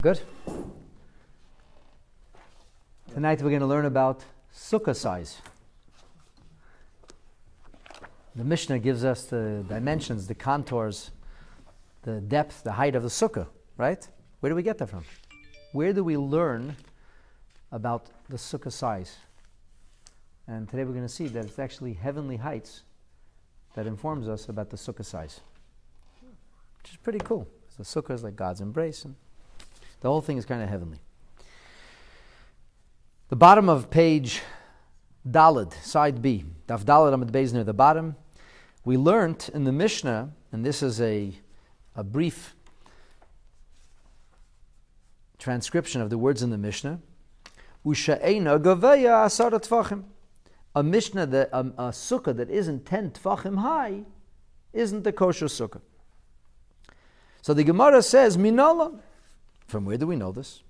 Good? Tonight we're going to learn about sukkah size. The Mishnah gives us the dimensions, the contours, the depth, the height of the sukkah, right? Where do we get that from? Where do we learn about the sukkah size? And today we're going to see that it's actually heavenly heights that informs us about the sukkah size, which is pretty cool. The sukkah is like God's embrace, and the whole thing is kind of heavenly. The bottom of page Daled, side B, Daf Daled Amud Beis near the bottom, we learned in the Mishnah, and this is a brief transcription of the words in the Mishnah, Usha'ena gaveya asara tfachim. A Mishnah, a sukkah that isn't 10 tfachim high, isn't a kosher sukkah. So the Gemara says, Minala. From where do we know this?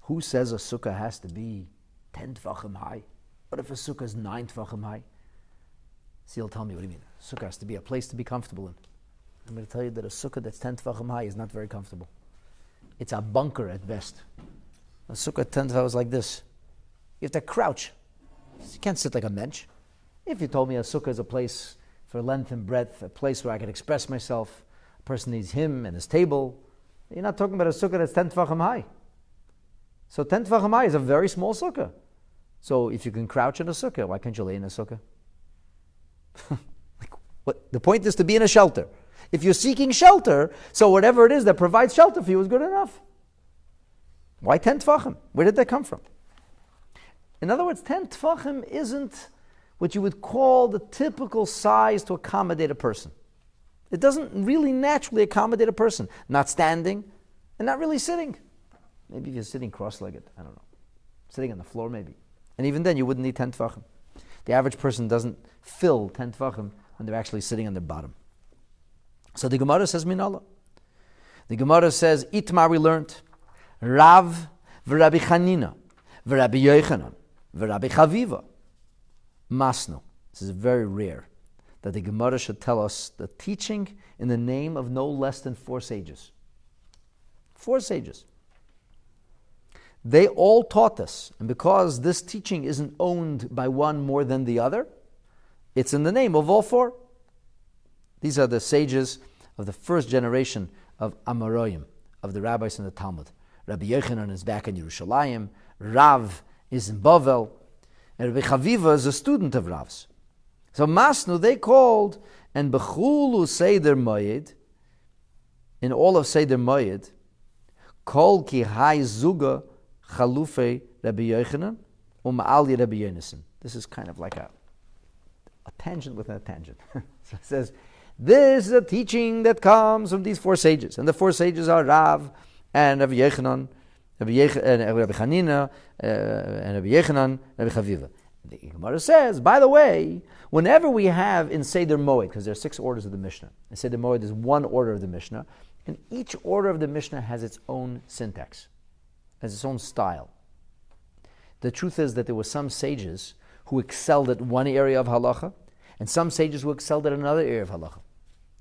Who says a sukkah has to be 10 tfachim high? What if a sukkah is 9 tfachim high? So you'll tell me, what do you mean? A sukkah has to be a place to be comfortable in. I'm going to tell you that a sukkah that's 10 tfachim high is not very comfortable. It's a bunker at best. A sukkah at 10 tfachim is like this. You have to crouch. You can't sit like a mensch. If you told me a sukkah is a place for length and breadth, a place where I can express myself, a person needs him and his table, you're not talking about a sukkah that's 10 tfachim high. So 10 tfachim high is a very small sukkah. So if you can crouch in a sukkah, why can't you lay in a sukkah? The point is to be in a shelter. If you're seeking shelter, so whatever it is that provides shelter for you is good enough. Why 10 tfachim? Where did that come from? In other words, 10 tfachim isn't what you would call the typical size to accommodate a person. It doesn't really naturally accommodate a person. Not standing and not really sitting. Maybe if you're sitting cross-legged, I don't know. Sitting on the floor maybe. And even then you wouldn't need 10 tfachim. The average person doesn't fill 10 tfachim when they're actually sitting on their bottom. So the Gemara says Minala. The Gemara says, Itmar we learned, Rav v'Rabbi Chanina v'Rabbi Yochanan v'Rabbi Chaviva Masno. This is very rare that the Gemara should tell us the teaching in the name of no less than 4 sages. 4 sages. They all taught us, and because this teaching isn't owned by one more than the other, it's in the name of all 4. These are the sages of the first generation of Amoraim, of the rabbis in the Talmud. Rabbi Yochanan is back in Yerushalayim, Rav is in Bavel, and Rabbi Chaviva is a student of Rav's. So Masnu they called, and Bechulu Seder Moyed, in all of Seder Moyed, Kol Ki Hai Zuga Chalufe Rabbi Yochanan, Ma'ali Rabbi Yonasan. This is kind of like a tangent within a tangent. So it says, this is a teaching that comes from these 4 sages. And the 4 sages are Rav and Rabbi Yochanan, Rabbi Chanina, and Rabbi Yochanan, Rabbi Chaviva. The Gemara says, by the way, whenever we have in Seder Moed, because there are 6 orders of the Mishnah, and Seder Moed is 1 order of the Mishnah, and each order of the Mishnah has its own syntax, has its own style. The truth is that there were some sages who excelled at one area of halacha, and some sages who excelled at another area of halacha.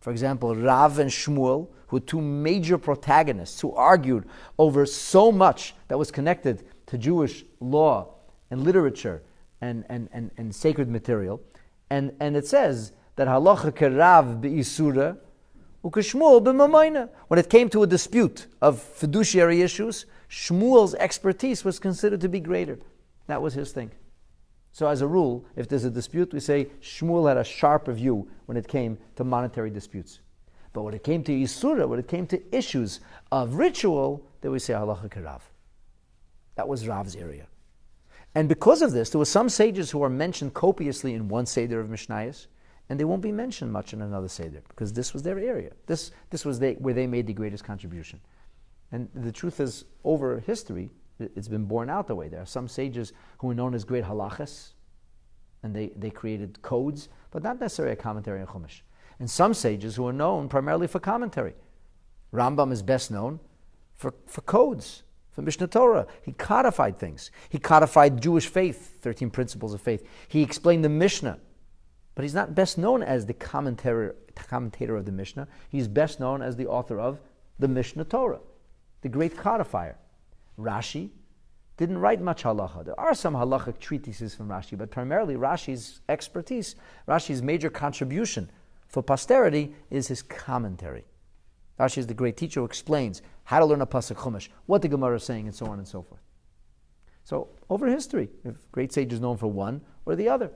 For example, Rav and Shmuel, who were 2 major protagonists who argued over so much that was connected to Jewish law and literature and sacred material. And it says that halacha kerav be'isura u'keshmuel b'mamayna. When it came to a dispute of fiduciary issues, Shmuel's expertise was considered to be greater. That was his thing. So as a rule, if there's a dispute, we say Shmuel had a sharper view when it came to monetary disputes. But when it came to Isura, when it came to issues of ritual, then we say halacha kerav. That was Rav's area. And because of this, there were some sages who are mentioned copiously in one Seder of Mishnayos, and they won't be mentioned much in another Seder, because this was their area. This was where they made the greatest contribution. And the truth is, over history, it's been borne out that way. There are some sages who are known as great halachas, and they created codes, but not necessarily a commentary on Chumash. And some sages who are known primarily for commentary. Rambam is best known for codes, for Mishnah Torah. He codified things. He codified Jewish faith, 13 principles of faith. He explained the Mishnah. But he's not best known as the commentator of the Mishnah. He's best known as the author of the Mishnah Torah. the great codifier. Rashi didn't write much halacha. There are some halachic treatises from Rashi, but primarily Rashi's expertise, Rashi's major contribution for posterity is his commentary. Rashi is the great teacher who explains how to learn a pasuk chumash, what the Gemara is saying, and so on and so forth. So, over history, if great sages known for one or the other.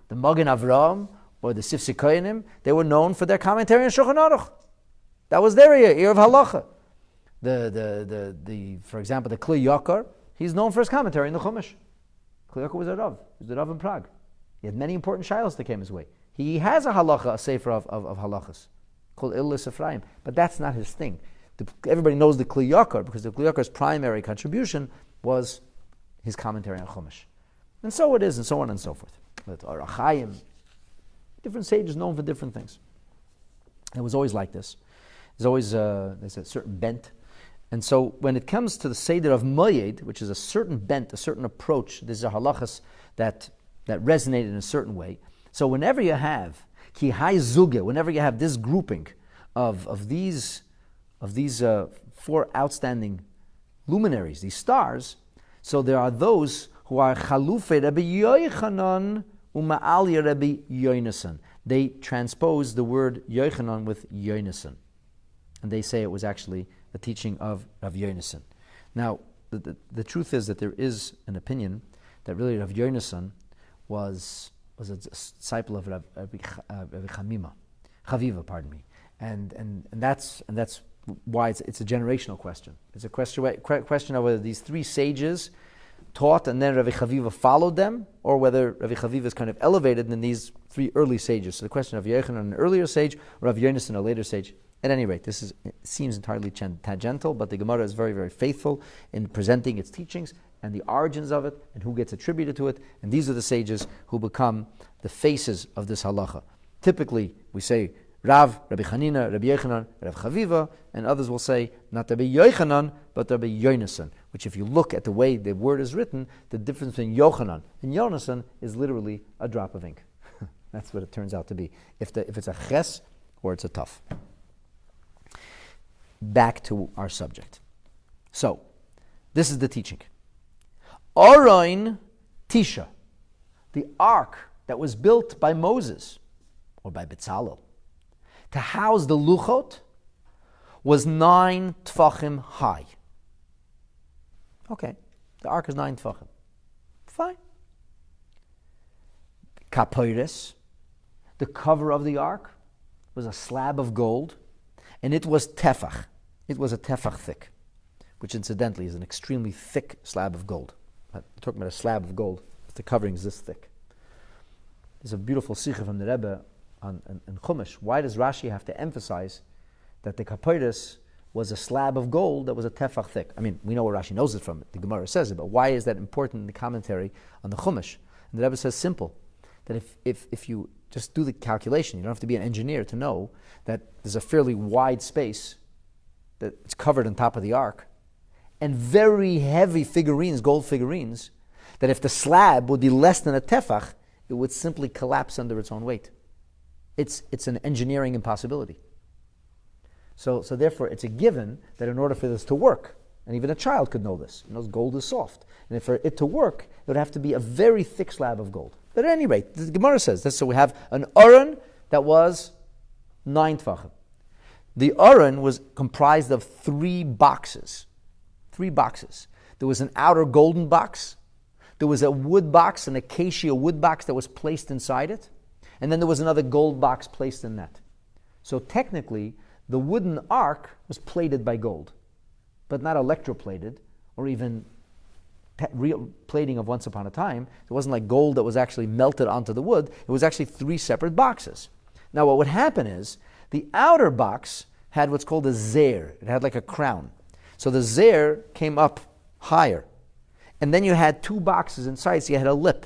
The Magen Avraham or the Sifsei Kohanim, they were known for their commentary on Shulchan Aruch. That was their ear of halacha. For example, the Kli Yakar, he's known for his commentary in the Chumash. Kli Yakar was a Rav. He was the Rav in Prague. He had many important shilos that came his way. He has a halacha, a sefer of halachas, called Illis Ephraim, but that's not his thing. Everybody knows the Kli Yakar because the Kli Yakar's primary contribution was his commentary on Chumash. And so it is, and so on and so forth. But Arachayim, different sages known for different things. It was always like this. There's always there's a certain bent. And so when it comes to the Seder of Moyed, which is a certain bent, a certain approach, there's a halachas that resonated in a certain way. So whenever you have ki hai zuge, whenever you have this grouping of these four outstanding luminaries, these stars, so there are those who are chalufe Rabbi Yochanan uma'alya Rabbi Yonasan. They transpose the word Yochanan with Yonasan. And they say it was actually a teaching of Rav Yonasan. Now, the truth is that there is an opinion that really Rav Yonasan was a disciple of Rabbi Chaviva, and that's why it's a generational question. It's a question of whether these three sages taught and then Rabbi Chaviva followed them, or whether Rabbi Chaviva is kind of elevated in these three early sages. So the question of Yochanan, an earlier sage, or Rav Yonasan, a later sage. At any rate, it seems entirely tangential, but the Gemara is very, very faithful in presenting its teachings and the origins of it and who gets attributed to it. And these are the sages who become the faces of this halacha. Typically, we say Rav, Rabbi Chanina, Rabbi Yochanan, Rabbi Chaviva, and others will say not Rabbi Yochanan, but Rabbi Yonasan, which if you look at the way the word is written, the difference between Yochanan and Yonasan is literally a drop of ink. That's what it turns out to be. If it's a ches or it's a taf. Back to our subject. So, this is the teaching. Oroin Tisha, the ark that was built by Moses, or by Betzalel, to house the luchot, was 9 tfachim high. Okay, the ark is 9 tfachim. Fine. Kapoiris, the cover of the ark, was a slab of gold, and it was tefach. It was a tefach thick, which incidentally is an extremely thick slab of gold. I'm talking about a slab of gold. The covering is this thick. There's a beautiful sikha from the Rebbe in Chumash. Why does Rashi have to emphasize that the kapoiris was a slab of gold that was a tefach thick? I mean, we know where Rashi knows it from. The Gemara says it, but why is that important in the commentary on the Chumash? And the Rebbe says simple, that if you just do the calculation, you don't have to be an engineer to know that there's a fairly wide space that it's covered on top of the ark, and very heavy figurines, gold figurines, that if the slab would be less than a tefach, it would simply collapse under its own weight. It's an engineering impossibility. So therefore, it's a given that in order for this to work, and even a child could know this, gold is soft, and for it to work, it would have to be a very thick slab of gold. But at any rate, the Gemara says this, so we have an aron that was 9 tfachim. The aron was comprised of 3 boxes. 3 boxes. There was an outer golden box. There was a wood box, an acacia wood box that was placed inside it. And then there was another gold box placed in that. So technically, the wooden ark was plated by gold, but not electroplated or even real plating of once upon a time. It wasn't like gold that was actually melted onto the wood. It was actually 3 separate boxes. Now what would happen is, the outer box had what's called a zer. It had like a crown. So the zer came up higher. And then you had 2 boxes inside, so you had a lip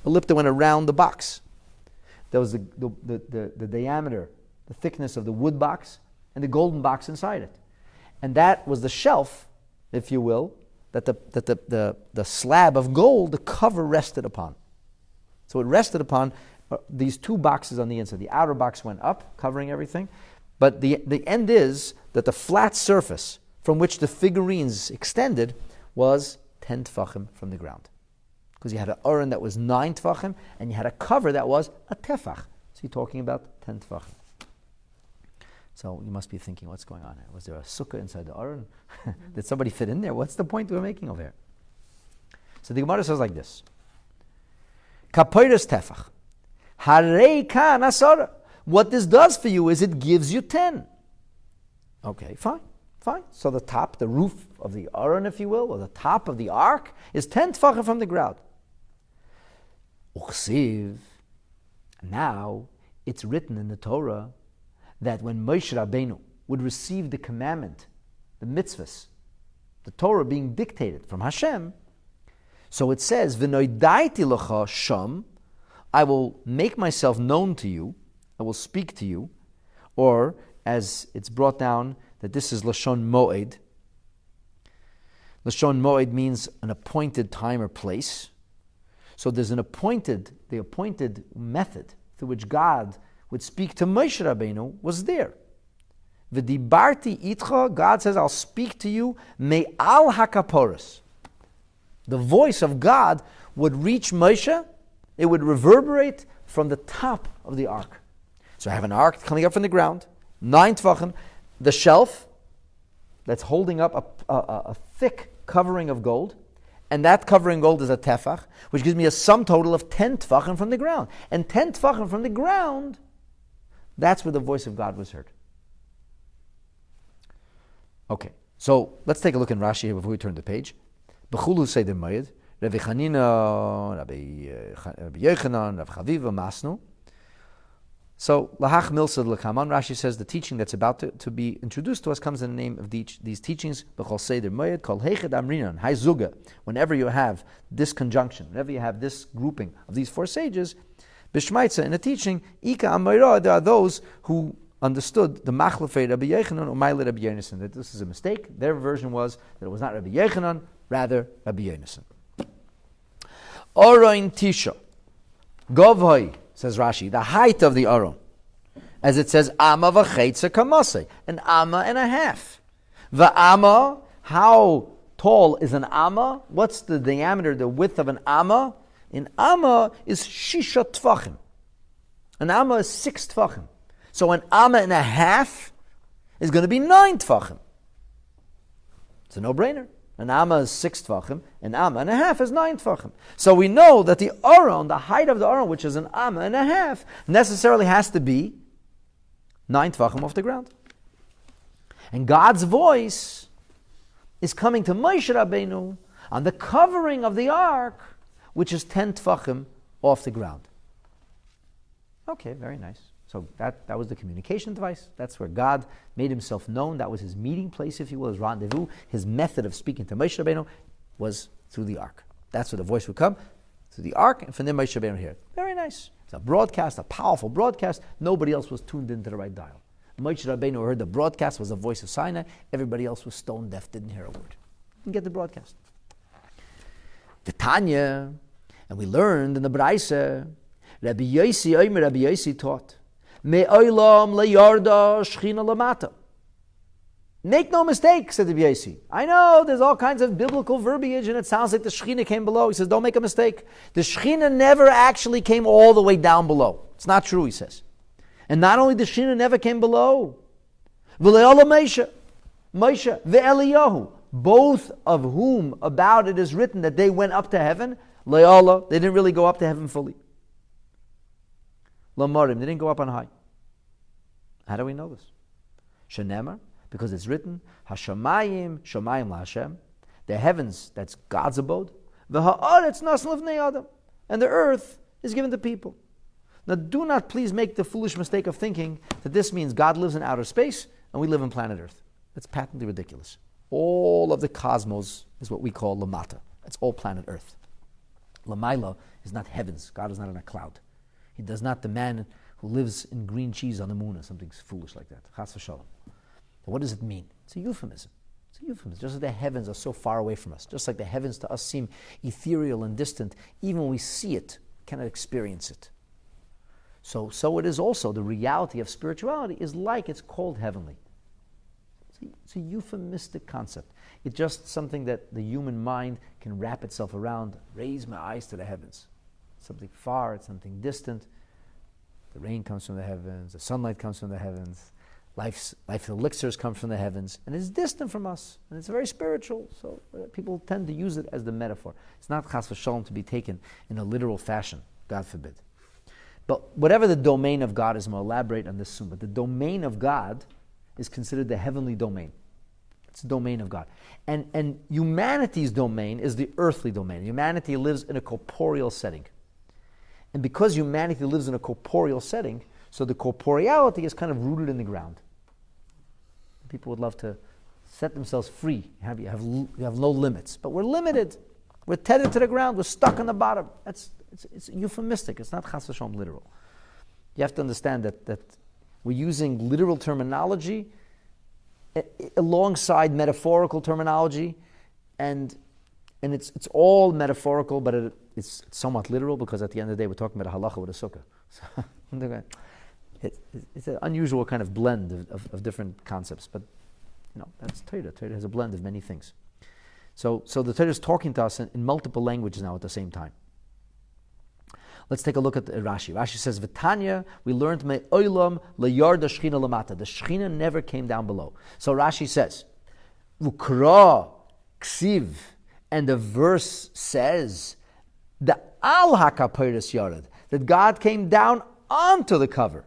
that went around the box. That was the diameter, the thickness of the wood box, and the golden box inside it. And that was the shelf, if you will, that the slab of gold, the cover rested upon. So it rested upon these 2 boxes on the inside. The outer box went up, covering everything. But the end is that the flat surface from which the figurines extended was 10 tefachim from the ground. Because you had an aron that was 9 tefachim, and you had a cover that was a tefach. So you're talking about 10 tefachim. So you must be thinking, what's going on here? Was there a sukkah inside the aron? Did somebody fit in there? What's the point we're making over here? So the Gemara says like this. Kapoiras tefach. Harei kan asara. What this does for you is it gives you 10. Okay, fine. So the top, the roof of the aron, if you will, or the top of the ark, is 10 tefachim from the ground. Uchsiv. Now, it's written in the Torah that when Moshe Rabbeinu would receive the commandment, the mitzvahs, the Torah being dictated from Hashem, so it says, V'noidaiti lecha sham, I will make myself known to you, I will speak to you, or as it's brought down, that this is Lashon Moed. Lashon Moed means an appointed time or place. So there's the appointed method through which God would speak to Moshe Rabbeinu was there. V'dibarti itcha, God says, I'll speak to you, me'al hakaporos. The voice of God would reach Moshe, it would reverberate from the top of the ark. So I have an ark coming up from the ground, 9 tefachim, the shelf that's holding up a thick covering of gold, and that covering gold is a tefach, which gives me a sum total of 10 tefachim from the ground. And 10 tefachim from the ground, that's where the voice of God was heard. Okay, so let's take a look in Rashi here before we turn the page. B'chulu Seder Mayed, Rabbi Chanina, Rabbi Yochanan, Rabbi Chaviva, Masnu. So, Lahach Milsa L'Kaman, Rashi says the teaching that's about to be introduced to us comes in the name of these teachings. B'chol Seder Mayed, Kol Heched Amrinan, Hai Zuga. Whenever you have this conjunction, whenever you have this grouping of these 4 sages, B'shmaitza, in the teaching, Ika Amayra, there are those who understood the Machlefei Rabbi Yochanan or Maile Rabbi Yonasan, that this is a mistake. Their version was that it was not Rabbi Yochanan, rather Rabbi Yonasan. Oroin Tisha, Govhoi, says Rashi, the height of the aron, as it says, Amma v'cheitza kamasei, an amma and a half. V'amma, how tall is an amma? What's the diameter, the width of an amma? An amma is shisha tfachim. An amma is 6 tfachim. So an amma and a half is going to be 9 tfachim. It's a no-brainer. An amma is 6 tfachim, an amma and a half is 9 tfachim. So we know that the aron, the height of the aron, which is an amma and a half, necessarily has to be 9 tfachim off the ground. And God's voice is coming to Moshe Rabbeinu on the covering of the ark, which is 10 tfachim off the ground. Okay, very nice. So that was the communication device. That's where God made himself known. That was his meeting place, if you will, his rendezvous. His method of speaking to Moshe Rabbeinu was through the ark. That's where the voice would come, through the ark, and from there Moshe Rabbeinu here. Very nice. It's a broadcast, a powerful broadcast. Nobody else was tuned into the right dial. Moshe Rabbeinu heard the broadcast, was the voice of Sinai. Everybody else was stone deaf, didn't hear a word. Didn't get the broadcast. The Tanya, and we learned in the Braisa, Rabbi Yosi taught, Me'olam le'yarda shchina lamata. Make no mistake, said Rabbi Yosi. I know there's all kinds of biblical verbiage and it sounds like the Shechina came below. He says, don't make a mistake. The Shechina never actually came all the way down below. It's not true, he says. And not only the Shechina never came below, V'le'ola Moshe, Ve'eliyahu, both of whom about it is written that they went up to heaven. Le'ola, they didn't really go up to heaven fully. Lamarim, they didn't go up on high. How do we know this? Shenemar, because it's written, Hashamayim, Shamayim LaHashem, the heavens, that's God's abode, V'ha'aretz nasl l'vnei Adam, and the earth is given to people. Now do not please make the foolish mistake of thinking that this means God lives in outer space and we live in planet Earth. That's patently ridiculous. All of the cosmos is what we call Lamata. That's all planet Earth. Lamaila is not heavens. God is not in a cloud. He does not the man who lives in green cheese on the moon or something foolish like that. Chas v'shalom. What does it mean? It's a euphemism. It's a euphemism. Just like the heavens are so far away from us, just like the heavens to us seem ethereal and distant, even when we see it, cannot experience it. So it is also the reality of spirituality is like it's called heavenly. It's a euphemistic concept. It's just something that the human mind can wrap itself around. Raise my eyes to the heavens. It's something far, it's something distant. The rain comes from the heavens, the sunlight comes from the heavens, life's elixirs come from the heavens, and it's distant from us, and it's very spiritual, so people tend to use it as the metaphor. It's not chas v'shalom to be taken in a literal fashion, God forbid. But whatever the domain of God is, I'm going to elaborate on this soon, but the domain of God is considered the heavenly domain. It's the domain of God. And humanity's domain is the earthly domain. Humanity lives in a corporeal setting. And because humanity lives in a corporeal setting, so the corporeality is kind of rooted in the ground. People would love to set themselves free. You have no limits. But we're limited. We're tethered to the ground. We're stuck on the bottom. It's euphemistic. It's not chas v'shalom literal. You have to understand that we're using literal terminology alongside metaphorical terminology, and it's all metaphorical, but it's somewhat literal, because at the end of the day we're talking about a halacha with a sukkah. So it's an unusual kind of blend of different concepts, but that's Torah. Torah has a blend of many things. So the Torah is talking to us in multiple languages now at the same time. Let's take a look at Rashi. Rashi says, V'tanya, we learned me oilam leyard shechina lamata. The shechina never came down below. So Rashi says, Ukra ksiv, and the verse says, the al hakapiris yared, that God came down onto the cover.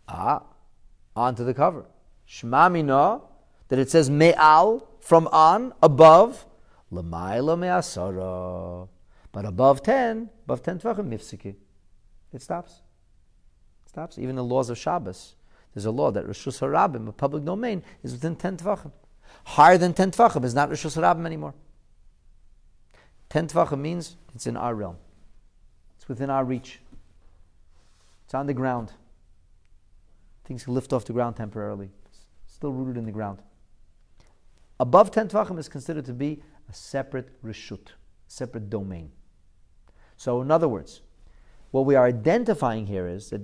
Onto the cover. Shema mina, that it says me'al, from on, above, l'mayla me'asara. But above 10 tvachim mifsiki. It stops. Even the laws of Shabbos, there's a law that Rishus HaRabim, a public domain, is within 10 tvachim. Higher than 10 tvachim is not Rishus HaRabim anymore. 10 tvachim means it's in our realm. It's within our reach. It's on the ground. Things can lift off the ground temporarily. It's still rooted in the ground. Above 10 tvachim is considered to be a separate reshut, separate domain. So in other words, what we are identifying here is that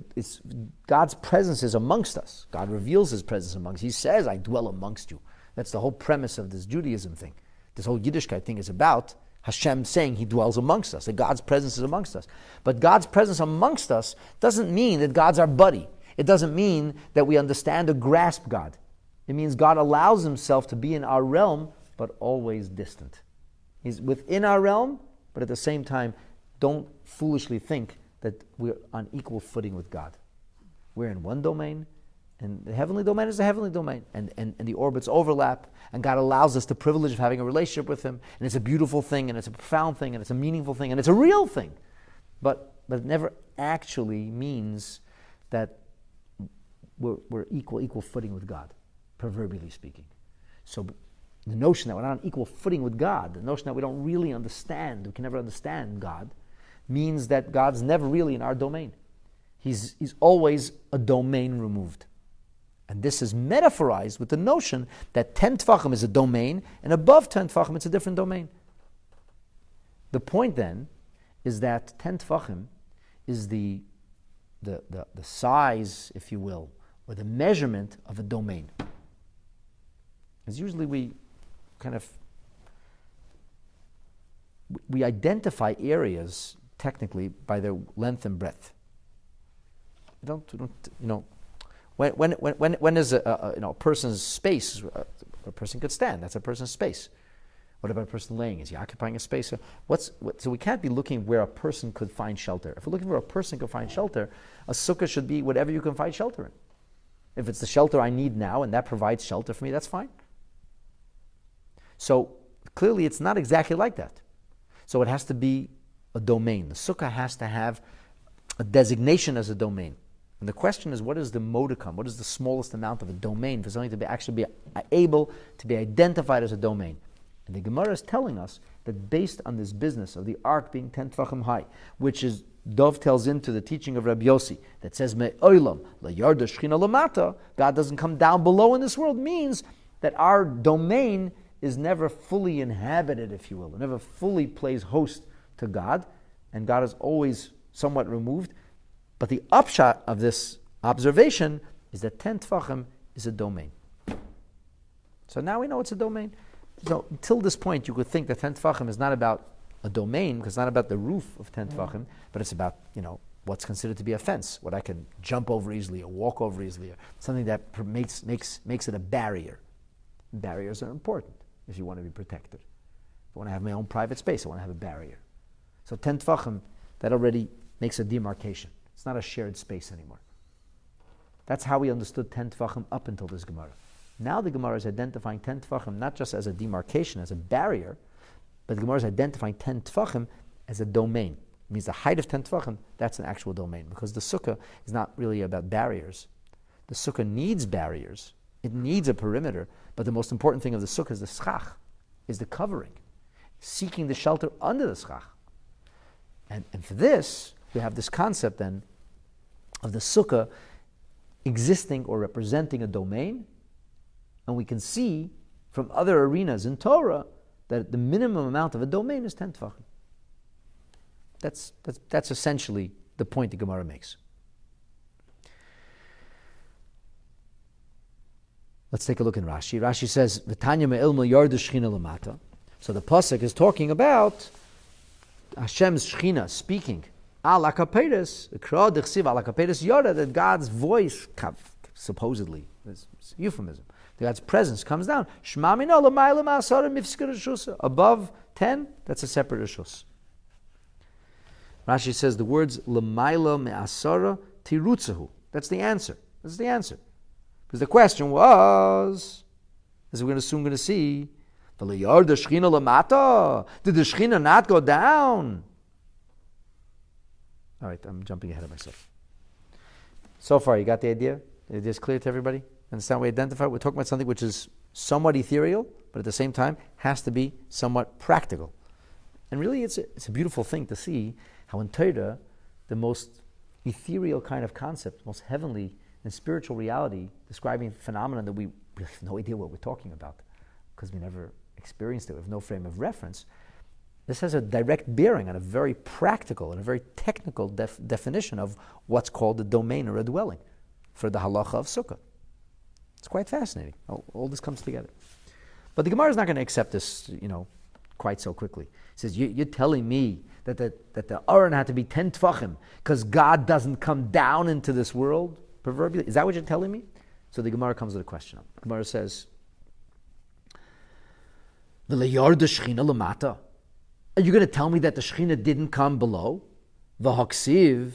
God's presence is amongst us. God reveals His presence amongst us. He says, I dwell amongst you. That's the whole premise of this Judaism thing. This whole Yiddishkeit thing is about Hashem saying He dwells amongst us, that God's presence is amongst us. But God's presence amongst us doesn't mean that God's our buddy. It doesn't mean that we understand or grasp God. It means God allows Himself to be in our realm, but always distant. He's within our realm, but at the same time, don't foolishly think that we're on equal footing with God. We're in one domain, and the heavenly domain is the heavenly domain, and the orbits overlap, and God allows us the privilege of having a relationship with Him, and it's a beautiful thing, and it's a profound thing, and it's a meaningful thing, and it's a real thing. But it never actually means that we're equal footing with God, proverbially speaking. So the notion that we're not on equal footing with God, the notion that we don't really understand, we can never understand God, means that God's never really in our domain. He's always a domain removed. And this is metaphorized with the notion that 10 tvachim is a domain, and above 10 tvachim it's a different domain. The point then is that 10 tvachim is the size, if you will, or the measurement of a domain. Because usually we identify areas technically by their length and breadth. When is a person's space? A person could stand. That's a person's space. What about a person laying? Is he occupying a space? So we can't be looking where a person could find shelter. If we're looking where a person could find shelter, a sukkah should be whatever you can find shelter in. If it's the shelter I need now and that provides shelter for me, that's fine. So clearly it's not exactly like that. So it has to be a domain. The sukkah has to have a designation as a domain. And the question is, what is the modicum? What is the smallest amount of a domain for something to actually be able to be identified as a domain? And the Gemara is telling us that based on this business of the ark being 10 tvachim high, which dovetails into the teaching of Rabbi Yossi that says, Me'olam la'yarda shechina lamata, God doesn't come down below in this world, means that our domain is never fully inhabited, if you will. It never fully plays host to God, and God is always somewhat removed. But the upshot of this observation is that 10 tvachim is a domain. So now we know it's a domain. So until this point, you could think that 10 tefachim is not about a domain, because it's not about the roof of 10 tefachim, but it's about, what's considered to be a fence, what I can jump over easily or walk over easily, or something that makes it a barrier. Barriers are important if you want to be protected. If I want to have my own private space, I want to have a barrier. So 10 tefachim, that already makes a demarcation. It's not a shared space anymore. That's how we understood 10 tefachim up until this Gemara. Now the Gemara is identifying 10 tefachim not just as a demarcation, as a barrier, but the Gemara is identifying 10 tefachim as a domain. It means the height of 10 tefachim, that's an actual domain, because the sukkah is not really about barriers. The sukkah needs barriers. It needs a perimeter, but the most important thing of the sukkah is the schach, is the covering, seeking the shelter under the schach. And for this, we have this concept then of the sukkah existing or representing a domain, and we can see from other arenas in Torah that the minimum amount of a domain is 10 tefachim. That's essentially the point the Gemara makes. Let's take a look in Rashi. Rashi says, "V'tanya me'ilma yarda shchina lamata." So the pasuk is talking about Hashem's shchina speaking. Al akaperes, kra dechsiv al akaperes yarda, that God's voice, supposedly, it's euphemism, God's presence comes down. Shema mina l'mayla ma'asara mifskir reshusa. Above 10, that's a separate reshus. Rashi says the words l'mayla me'asara tirutzahu. That's the answer. That's the answer. Because the question was, as we're soon going to see, did the Shechina not go down? All right, I'm jumping ahead of myself. So far, you got the idea? The idea is clear to everybody? Understand? We identify, we're talking about something which is somewhat ethereal, but at the same time has to be somewhat practical. And really, it's a beautiful thing to see how in Torah, the most ethereal kind of concept, most heavenly and spiritual reality, describing a phenomenon that we really have no idea what we're talking about because we never experienced it, we have no frame of reference. This has a direct bearing on a very practical and a very technical definition of what's called a domain or a dwelling for the halacha of Sukkah. It's quite fascinating. All this comes together. But the Gemara is not going to accept this, quite so quickly. It says, you're telling me that the Aron had to be 10 tefachim because God doesn't come down into this world, proverbially? Is that what you're telling me? So the Gemara comes with a question. The Gemara says, are you going to tell me that the Shechina didn't come below? V'haksiv,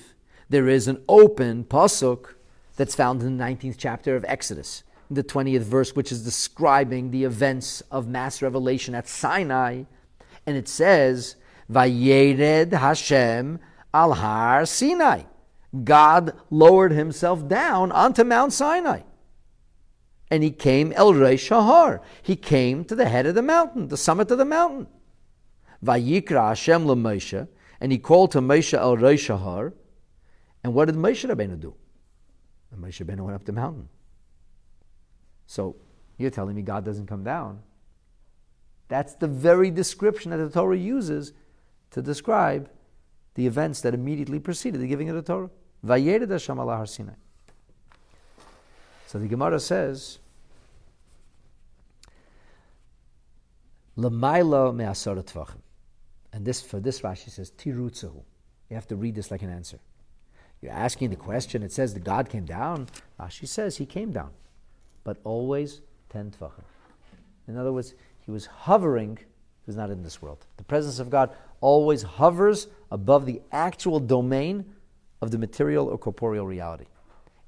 there is an open pasuk that's found in the 19th chapter of Exodus, in the 20th verse, which is describing the events of mass revelation at Sinai. And it says, Vayered Hashem al har Sinai. God lowered himself down onto Mount Sinai. And he came El Reish Hahar. He came to the head of the mountain, the summit of the mountain. Vayikra Hashem LeMoshe, and he called to Moshe El Reish Hahar. And what did Moshe Rabbeinu do? And Moshe Rabbeinu went up the mountain. So you're telling me God doesn't come down? That's the very description that the Torah uses to describe the events that immediately preceded the giving of the Torah. Vayered Hashem al har Sinai. So the Gemara says, L'mayla me'asara tvachim. And for this Rashi says, Tirutzahu. You have to read this like an answer. You're asking the question, it says that God came down. Rashi says he came down, but always 10 tvachim. In other words, he was hovering, he was not in this world. The presence of God always hovers above the actual domain of the material or corporeal reality.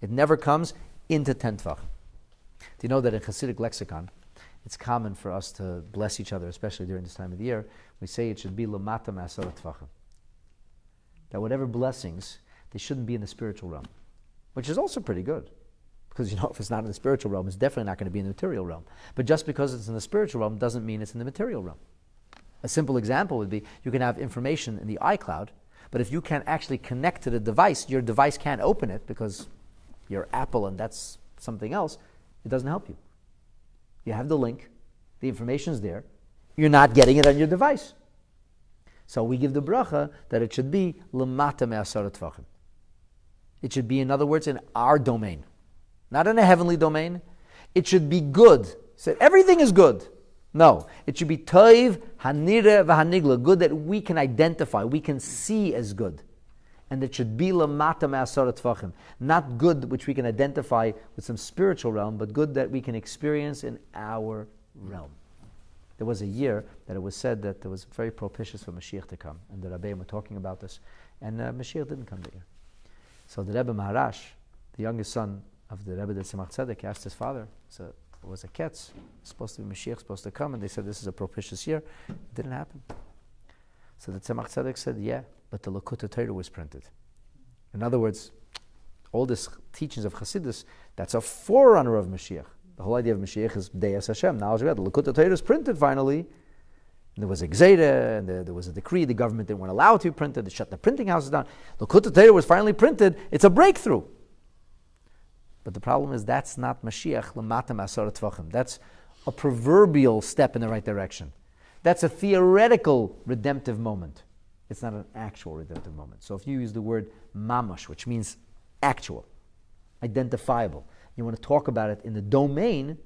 It never comes into 10 tvachim. Do you know that in Hasidic lexicon, it's common for us to bless each other, especially during this time of the year. We say it should be lamata ma'asara tvachim. That whatever blessings, they shouldn't be in the spiritual realm, which is also pretty good. Because if it's not in the spiritual realm, it's definitely not going to be in the material realm. But just because it's in the spiritual realm doesn't mean it's in the material realm. A simple example would be, you can have information in the iCloud, but if you can't actually connect to the device, your device can't open it because you're Apple and that's something else, it doesn't help you. You have the link, the information's there, you're not getting it on your device. So we give the bracha that it should be lamata me'asara tvachim. It should be, in other words, in our domain. Not in a heavenly domain. It should be good said everything is good. No, it should be toiv, hanire, v'hanigla, good that we can identify, we can see as good. And it should be lamata me'asara tefachim, not good which we can identify with some spiritual realm, but good that we can experience in our realm. There was a year that it was said that it was very propitious for Mashiach to come, and the Rabbi were talking about this, and Mashiach didn't come that year. So the Rebbe Maharash, the youngest son of the Rebbe, the Tzemach Tzedek, asked his father, so it was a ketz, supposed to be Mashiach, supposed to come, and they said this is a propitious year. It didn't happen. So the Tzemach Tzedek said, yeah, but the Lakut Torah was printed. In other words, all these teachings of Chassidus, that's a forerunner of Mashiach. The whole idea of Mashiach is Deus Hashem, knowledge of God. The Lakut Torah is printed finally. And there was a Gzeira, and there was a decree. The government didn't want to allow it to be printed. They shut the printing houses down. The Lakut Torah was finally printed. It's a breakthrough. But the problem is that's not Mashiach, Lamata Masara Tvachim. That's a proverbial step in the right direction. That's a theoretical redemptive moment. It's not an actual redemptive moment. So if you use the word mamash, which means actual, identifiable, you want to talk about it in the domain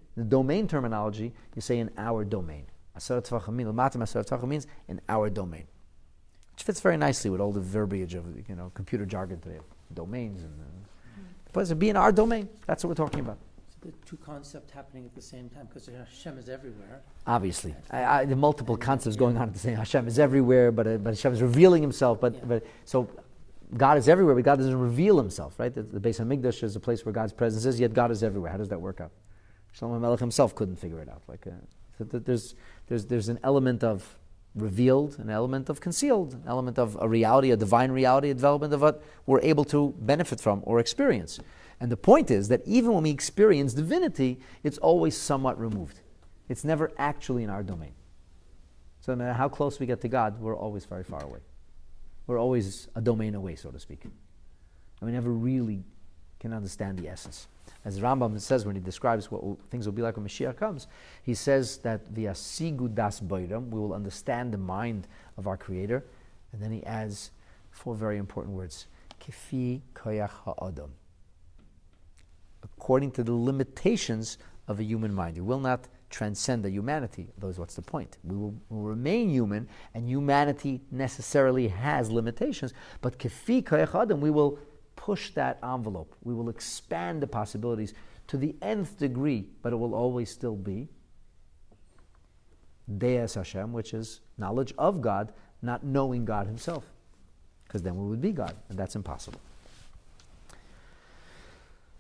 terminology, you say in our domain. Asar Tvachim means in our domain. Which fits very nicely with all the verbiage of computer jargon today, domains and be in our domain. That's what we're talking about. The two concepts happening at the same time, because Hashem is everywhere. Obviously, the multiple concepts going on at the same time. Hashem is everywhere, but Hashem is revealing Himself. But so God is everywhere, but God doesn't reveal Himself. Right? The Beis Hamikdash is a place where God's presence is, yet God is everywhere. How does that work out? Shlomo HaMelech himself couldn't figure it out. So there's an element of revealed, an element of concealed, an element of a reality, a divine reality, a development of what we're able to benefit from or experience. And the point is that even when we experience divinity, it's always somewhat removed. It's never actually in our domain. So no matter how close we get to God, we're always very far away. We're always a domain away, so to speak. And we never really can understand the essence. As Rambam says when he describes what things will be like when Mashiach comes, he says that via sigu das boiram, we will understand the mind of our Creator. And then he adds 4 very important words. Kifi koyach ha'adam. According to the limitations of a human mind. You will not transcend the humanity. Otherwise, what's the point? We will remain human, and humanity necessarily has limitations. But kifi koyach ha'adam, we will push that envelope. We will expand the possibilities to the nth degree, but it will always still be Deus Hashem, which is knowledge of God, not knowing God Himself. Because then we would be God, and that's impossible.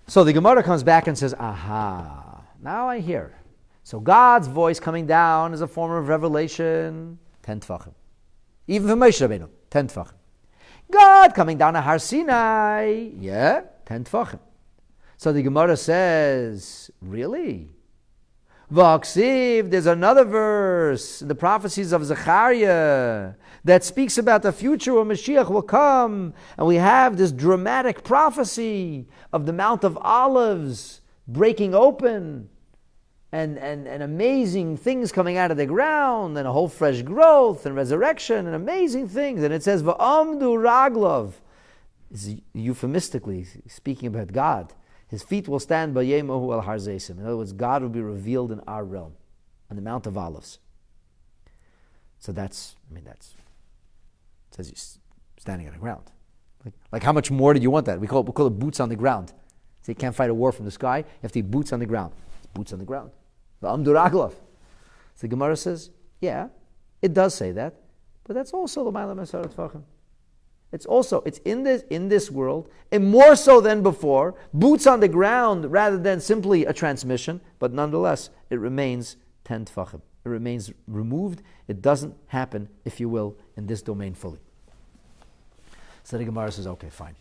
So the Gemara comes back and says, aha, now I hear. So God's voice coming down is a form of revelation, 10 tefachim. Even for Moshe Rabbeinu, 10 tefachim. God coming down to Har Sinai, 10 tefachim. So the Gemara says, really? V'aksiv, there's another verse in the prophecies of Zechariah that speaks about the future where Mashiach will come, and we have this dramatic prophecy of the Mount of Olives breaking open, and amazing things coming out of the ground, and a whole fresh growth and resurrection and amazing things. And it says, V'amdu raglov, is euphemistically speaking about God. His feet will stand by Yemohu al Har Zeisim. In other words, God will be revealed in our realm, on the Mount of Olives. So it says he's standing on the ground. Like how much more did you want that? We call it boots on the ground. So you can't fight a war from the sky, you have to be boots on the ground. It's boots on the ground. The Amdu Raglov. So the Gemara says, yeah, it does say that, but that's also the Ma'ala Masarat Tvachim. It's in this world, and more so than before, boots on the ground rather than simply a transmission, but nonetheless, it remains 10 Tvachim. It remains removed. It doesn't happen, if you will, in this domain fully. So the Gemara says, okay, fine.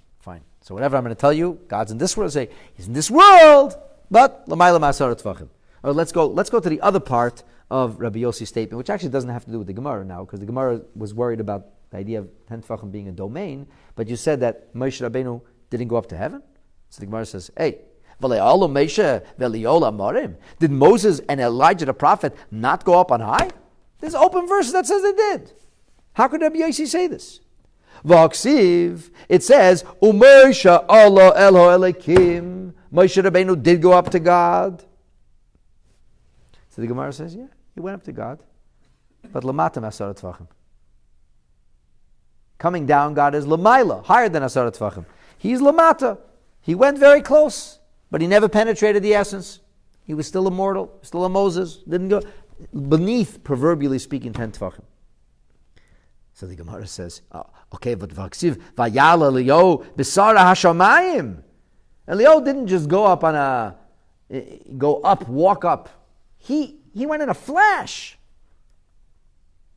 So whatever I'm going to tell you, God's in this world, say, He's in this world, but L'mayla Ma'asarat Tvachim. Or let's go to the other part of Rabbi Yossi's statement, which actually doesn't have to do with the Gemara now, because the Gemara was worried about the idea of 10 Tefachim being a domain, but you said that Moshe Rabbeinu didn't go up to heaven. So the Gemara says, hey, did Moses and Elijah the prophet not go up on high? There's open verses that says they did. How could Rabbi Yossi say this? V'aksiv, it says, U'Moshe Allah Elho Elikim, Moshe Rabbeinu did go up to God. So the Gemara says, yeah, he went up to God, but lamata asara tvachim. Coming down, God is lamaila, higher than asara tvachim. He's lamata. He went very close, but he never penetrated the essence. He was still immortal, still a Moses, didn't go beneath, proverbially speaking, 10 tvachim. So the Gemara says, okay, but vaksiv vayala Leo besara hashamayim. And Leo didn't just walk up. He went in a flash.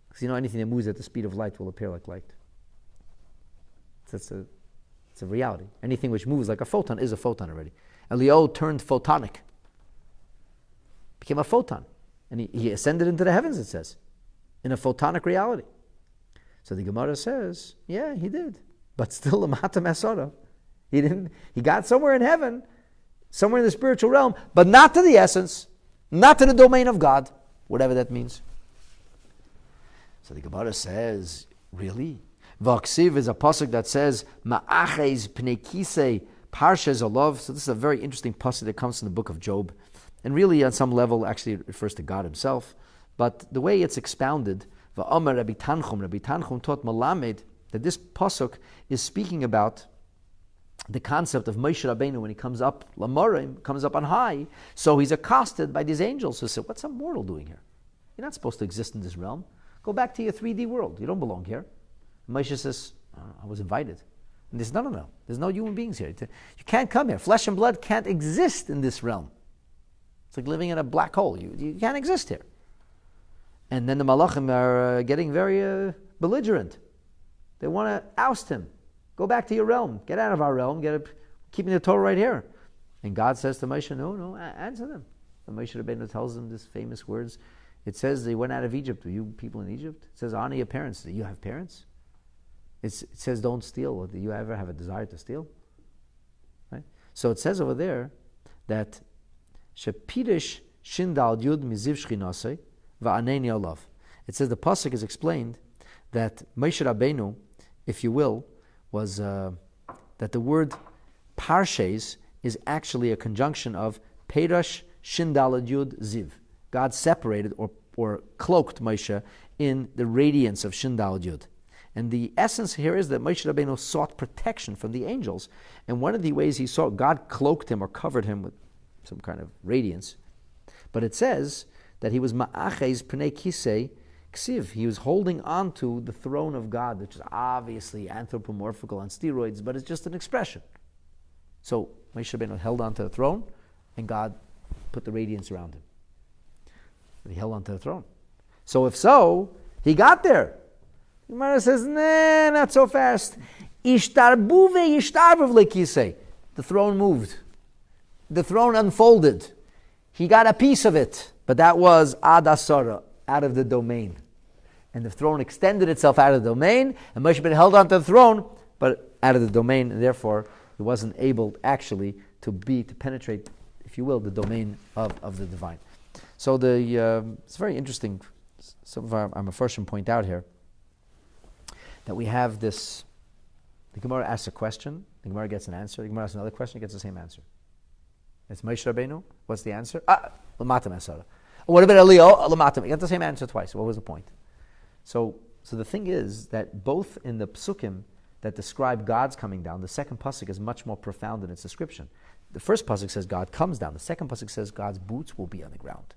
Because anything that moves at the speed of light will appear like light. It's a reality. Anything which moves like a photon is a photon already. And Leo turned photonic. Became a photon. And he ascended into the heavens, it says, in a photonic reality. So the Gemara says, yeah, he did. But still, lamata masara. He got somewhere in heaven, somewhere in the spiritual realm, but not to the essence, not to the domain of God, whatever that means. So the Gemara says, really? Vaksiv is a pasuk that says, Ma'aches pnei kisei parshes alav. So this is a very interesting pasuk that comes from the book of Job. And really, on some level, actually it refers to God himself. But the way it's expounded, Va'amar Rabbi Tanchum taught Malamed, that this pasuk is speaking about the concept of Moshe Rabbeinu when he comes up, Lamorim, comes up on high. So he's accosted by these angels who say, what's a mortal doing here? You're not supposed to exist in this realm. Go back to your 3D world. You don't belong here. Moshe says, I was invited. And there's no. There's no human beings here. You can't come here. Flesh and blood can't exist in this realm. It's like living in a black hole. You can't exist here. And then the Malachim are getting very belligerent. They want to oust him. Go back to your realm. Get out of our realm. Keeping the Torah right here. And God says to Moshe, no, answer them. And Moshe Rabbeinu tells them these famous words. It says they went out of Egypt. Were you people in Egypt? It says, honor your parents. Do you have parents? It says, don't steal. Do you ever have a desire to steal? Right? So it says over there that Shepirish Shindal Yud Miziv Shchinasei Va'aneni Olav. It says the pasuk is explained that Moshe Rabbeinu, if you will, was that the word Parshes is actually a conjunction of Peirash Shindal Yud Ziv. God separated or cloaked Moshe in the radiance of Shindal Yud. And the essence here is that Moshe Rabbeinu sought protection from the angels. And one of the ways he saw, God cloaked him or covered him with some kind of radiance. But it says that he was ma'aches pnei kisei ksiv. He was holding on to the throne of God, which is obviously anthropomorphical on steroids, but it's just an expression. So Moshe Rabbeinu held on to the throne, and God put the radiance around him. But he held on to the throne. So if so, he got there. The Gemara says, nah, not so fast. Ishtarbuve yishtarbuv lekisei. The throne moved. The throne unfolded. He got a piece of it, but that was ad asara, out of the domain. And the throne extended itself out of the domain, and Moshe Rabbeinu held on to the throne, but out of the domain, and therefore he wasn't able actually to penetrate, if you will, the domain of the divine. So it's very interesting. Some of our Mefarshim point out here that we have this. The Gemara asks a question, the Gemara gets an answer. The Gemara asks another question, it gets the same answer. It's Moshe Rabbeinu. What's the answer? Lamata Masara. What about Elio? Lamata. You got the same answer twice. What was the point? So the thing is that both in the psukim that describe God's coming down, the second pasuk is much more profound in its description. The first pasuk says God comes down. The second pasuk says God's boots will be on the ground.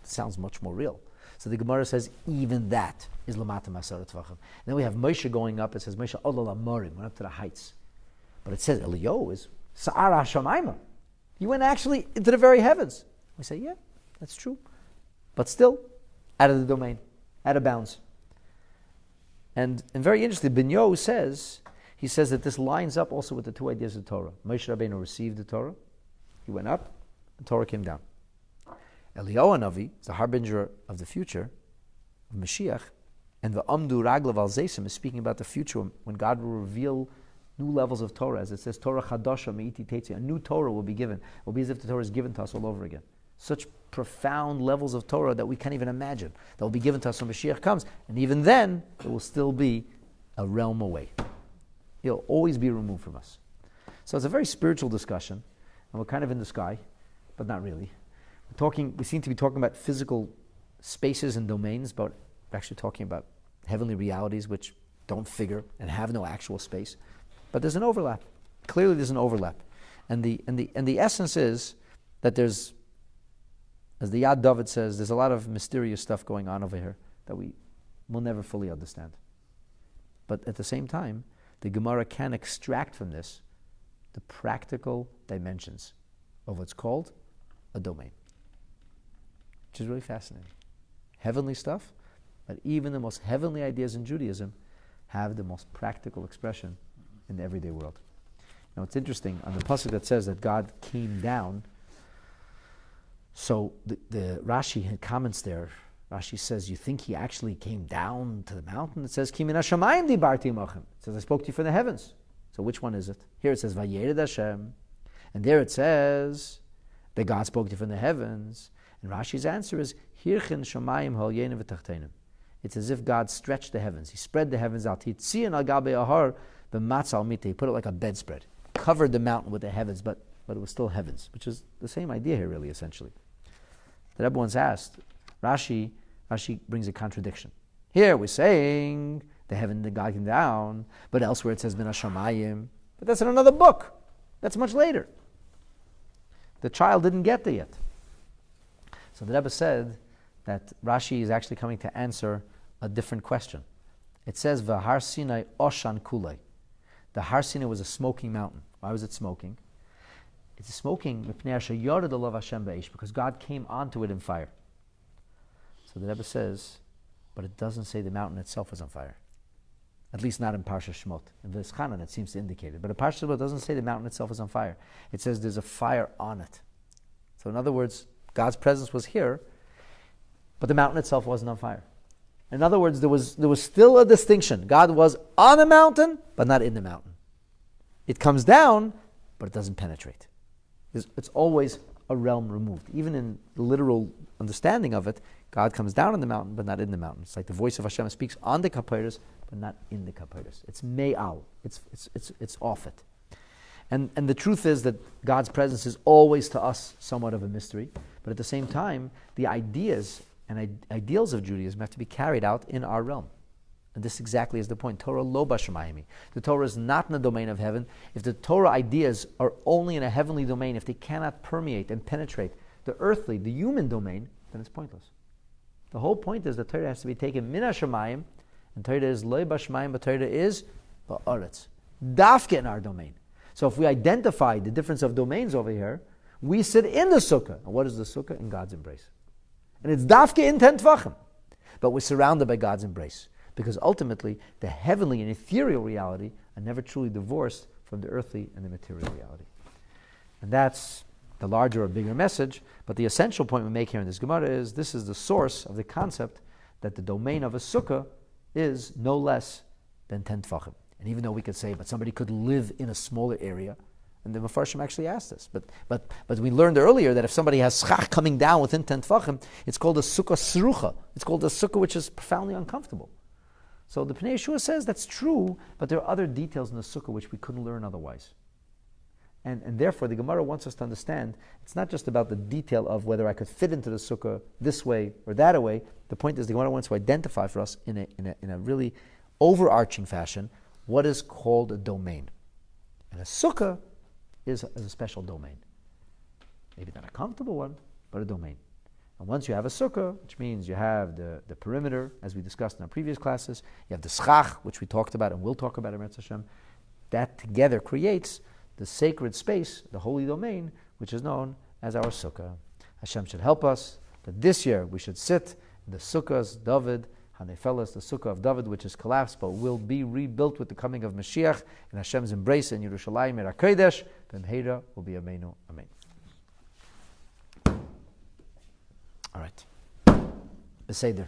It sounds much more real. So the Gemara says even that is Lamata Masara Tvachim. Then we have Moshe going up. It says Moshe Olal Amorim, went up to the heights. But it says Elio is Sa'ar HaShamayma. He went actually into the very heavens. We say, yeah, that's true. But still, out of the domain, out of bounds. And very interesting, Binyo says that this lines up also with the two ideas of Torah. Moshe Rabbeinu received the Torah. He went up, the Torah came down. Eliyahu Navi is the harbinger of the future, of Mashiach, and the Amdu Raglav al Zaysim is speaking about the future when God will reveal new levels of Torah. As it says, Torah Chadasha Me'iti Tetzia, a new Torah will be given. It will be as if the Torah is given to us all over again. Such profound levels of Torah that we can't even imagine. That will be given to us when Mashiach comes. And even then, it will still be a realm away. It'll always be removed from us. So it's a very spiritual discussion. And we're kind of in the sky, but not really. We seem to be talking about physical spaces and domains, but we're actually talking about heavenly realities which don't figure and have no actual space. But there's an overlap. Clearly there's an overlap. And the essence is that there's, as the Yad David says, there's a lot of mysterious stuff going on over here that we will never fully understand. But at the same time, the Gemara can extract from this the practical dimensions of what's called a domain, which is really fascinating. Heavenly stuff, but even the most heavenly ideas in Judaism have the most practical expression in the everyday world. Now it's interesting, on the pasuk that says that God came down, so the Rashi had comments there. Rashi says, you think he actually came down to the mountain? It says, Ki min hashamayim dibarti imachem. It says, I spoke to you from the heavens. So which one is it? Here it says, Vayered Hashem. And there it says that God spoke to you from the heavens. And Rashi's answer is, Hirchen shamayim halyenim v'tachtenim. It's as if God stretched the heavens. He spread the heavens out. Hitzian al gabe ahar b'matz al mite. He put it like a bedspread. Covered the mountain with the heavens, but it was still heavens, which is the same idea here, really, essentially. The Rebbe once asked, Rashi brings a contradiction. Here we're saying the heaven, the God came down, but elsewhere it says min hashamayim. But that's in another book. That's much later. The child didn't get there yet. So the Rebbe said that Rashi is actually coming to answer a different question. It says v'har Sinai oshan kulei. The Har Sinai was a smoking mountain. Why was it smoking? It's smoking because God came onto it in fire. So the Rebbe says, but it doesn't say the mountain itself was on fire. At least not in Parsha Shemot. In V'eschanan it seems to indicate it. But in Parsha Shemot it doesn't say the mountain itself is on fire. It says there's a fire on it. So in other words, God's presence was here, but the mountain itself wasn't on fire. In other words, there was still a distinction. God was on the mountain, but not in the mountain. It comes down, but it doesn't penetrate. It's always a realm removed. Even in the literal understanding of it, God comes down on the mountain, but not in the mountain. It's like the voice of Hashem speaks on the kapairos, but not in the kapairos. It's me'al. It's off it. And the truth is that God's presence is always to us somewhat of a mystery, but at the same time, the ideas and ideals of Judaism have to be carried out in our realm. And this exactly is the point. Torah lo b'shamayim. The Torah is not in the domain of heaven. If the Torah ideas are only in a heavenly domain, if they cannot permeate and penetrate the earthly, the human domain, then it's pointless. The whole point is that Torah has to be taken min hashamayim, and Torah is lo b'shamayim, but Torah is ba'aretz. Dafke in our domain. So if we identify the difference of domains over here, we sit in the sukkah. And what is the sukkah? In God's embrace. And it's dafke in 10 tvachim. But we're surrounded by God's embrace. Because ultimately, the heavenly and ethereal reality are never truly divorced from the earthly and the material reality. And that's the larger or bigger message. But the essential point we make here in this Gemara is this is the source of the concept that the domain of a sukkah is no less than 10 tvachim. And even though we could say, but somebody could live in a smaller area, and the Mefarshim actually asked this. But we learned earlier that if somebody has schach coming down within 10 tvachim, it's called a sukkah srucha. It's called a sukkah which is profoundly uncomfortable. So the Pnei Yeshua says that's true, but there are other details in the sukkah which we couldn't learn otherwise. And therefore, the Gemara wants us to understand it's not just about the detail of whether I could fit into the sukkah this way or that way. The point is the Gemara wants to identify for us in a really overarching fashion what is called a domain. And a sukkah is a special domain. Maybe not a comfortable one, but a domain. And once you have a sukkah, which means you have the perimeter, as we discussed in our previous classes, you have the schach, which we talked about and will talk about in Eretz Hashem, that together creates the sacred space, the holy domain, which is known as our sukkah. Hashem should help us that this year we should sit in the sukkahs David, Hanefelas, the sukkah of David, which is collapsed, but will be rebuilt with the coming of Mashiach in Hashem's embrace in Yerushalayim, Eretz Kodesh, B'mheira will be Ameinu, Amen. All right. Beseder.